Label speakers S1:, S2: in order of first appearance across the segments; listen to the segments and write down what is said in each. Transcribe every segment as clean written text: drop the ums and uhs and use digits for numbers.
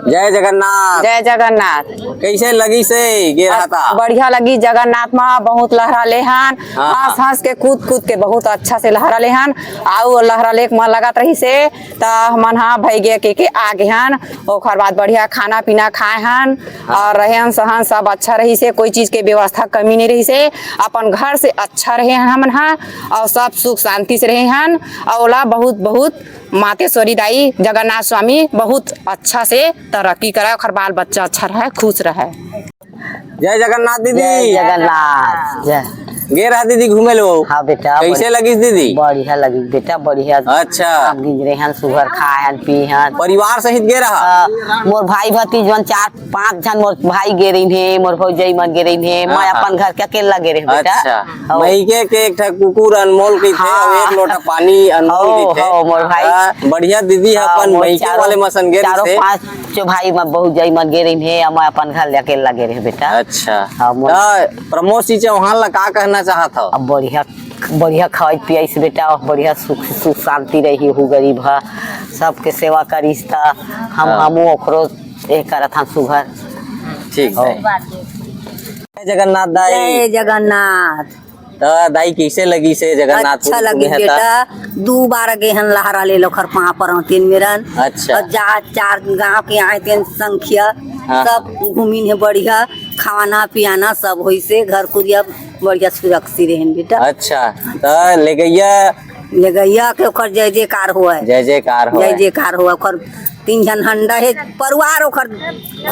S1: जय जगन्नाथ।
S2: जय जगन्नाथ।
S1: कैसे लगी से गे रहा था?
S2: बढ़िया लगी। जगन्नाथ माँ बहुत लहरा ले हन, हंस हंस के कूद कूद के बहुत अच्छा से लहरा ले हन। आउ लहरा ले मन लगत रही से मन हाँ भई गे के आगे हन। ओकर बाद बढ़िया खाना पीना खाए हन और रहन सहन सब अच्छा रही से, कोई चीज के व्यवस्था कमी नहीं रही से। अपन घर से अच्छा रहे हन हमन हाँ और सब सुख शांति से रहे हन। और बहुत बहुत मातेश्वरी दाई जगन्नाथ स्वामी बहुत अच्छा से तरक्की करे, ओकर बाल बच्चा अच्छा रहे, खुश रहे।
S1: जय जगन्नाथ दीदी।
S3: जय जगन्नाथ। जय
S1: गे रहा दीदी घूमे लो?
S3: हाँ बेटा।
S1: कैसे लगी दीदी?
S3: बढ़िया लगी बेटा, बढ़िया।
S1: अच्छा।
S3: गिजरे हन, सुगर खाए पी हन।
S1: परिवार सहित गे रहा?
S3: मोर भाई भतीजवन 4-5 जन मोर भाई गे रही है, मोर भौजाई मन गे रही है। मैं अपन घर के अकेला गे रही बेटा।
S1: अच्छा। मईके के एक ठा कुकुर अनमोल की थे और एक लोटा पानी अनमोल की थे।
S3: मोर भाई
S1: बढ़िया दीदी है अपन मईके वाले मसन गे रही थे।
S3: 4-5 भाई में भौजाई मन गे रही है, मैं अपन घर अकेला गे रही बेटा।
S1: अच्छा। प्रमोद सिंह चौहान ला का कहना चाहत हो?
S3: अब बढ़िया बढ़िया खाई पियाई से बेटा, बढ़िया सुख सुख शांति रही हूँ। गरीब है सबके सेवा करीस था हम ओकरो करत हम सुघर।
S1: ठीक है। जय जगन्नाथ दाई।
S4: जय जगन्नाथ।
S1: दाई कैसे लगी से जगन्नाथ?
S4: अच्छा लगी बेटा। 2 बार गेहन लहरा ले लो खर पा पर 3 मेरन।
S1: अच्छा।
S4: और जा 4 गांव के आए तेन संख्या सब घूमिन है, बढ़िया खाना पियाना सब होई से, घर कुरिया बढ़िया सुरक्षित रहन बेटा।
S1: अच्छा। तो ले गैया
S4: के ओकर जय जयकार होए।
S1: जय जयकार होए।
S4: जय जयकार होए। ओकर 3 जन हंडा है परिवार, ओकर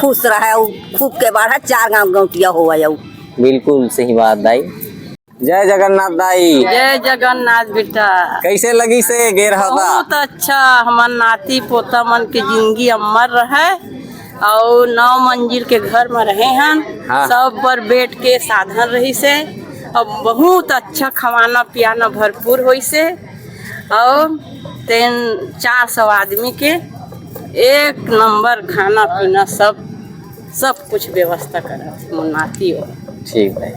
S4: खुश रहे, खूब के बाढ़ 4 गांव गौटिया होए।
S1: बिल्कुल सही बात दाई। जय जगन्नाथ दाई।
S5: जय जगन्नाथ बेटा।
S1: कैसे लगी से गे रहा था?
S5: बहुत अच्छा। हमार नाती पोता मन के जिंदगी अमर रहे और 9 मंजिल के घर में रहे हन। सब पर बैठ के साधन रही से और बहुत अच्छा खाना पियाना भरपूर होई से और 400 आदमी के 1 नंबर खाना पीना सब कुछ व्यवस्था करा नाती हो।
S1: ठीक है।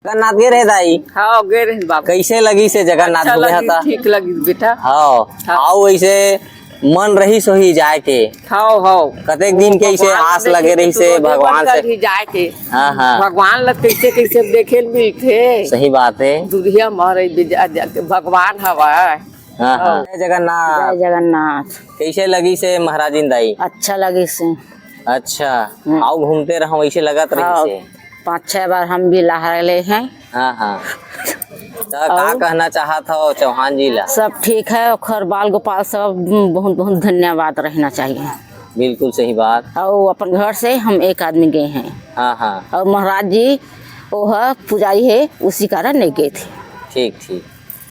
S1: जगन्नाथ गे रहे दाई?
S5: हाँ गे रहे बाबा।
S1: कैसे लगी से जगन्नाथ?
S5: अच्छा लगी, ठीक लगी बेटा।
S1: हाँ। आओ ऐसे मन रही सो ही जाए के।
S5: हाँ
S1: कतेक दिन के ऐसे आस लगे रही से भगवान से
S5: जाए के।
S1: हाँ।
S5: भगवान लग कैसे देखे मिलते।
S1: सही बात है।
S5: दुनिया मारे भगवान हवा।
S1: हाँ। जय जगन्नाथ।
S2: जय जगन्नाथ।
S1: कैसे लगी से महाराजिन दाई?
S2: अच्छा लगी से।
S1: अच्छा। आओ घूमते रहो ऐसे लगत रही से।
S2: 5-6 बार हम भी लहरा ले हैं।
S1: हाँ। तो का कहना चाहत हो चौहान जी ला?
S2: सब ठीक है। ओखर बाल गोपाल सब बहुत बहुत धन्यवाद रहना चाहिए।
S1: बिल्कुल सही बात।
S2: और अपन घर से हम 1 आदमी गए हैं।
S1: हाँ।
S2: और महाराज जी वो पुजारी है, उसी कारण नहीं गए थे।
S1: ठीक।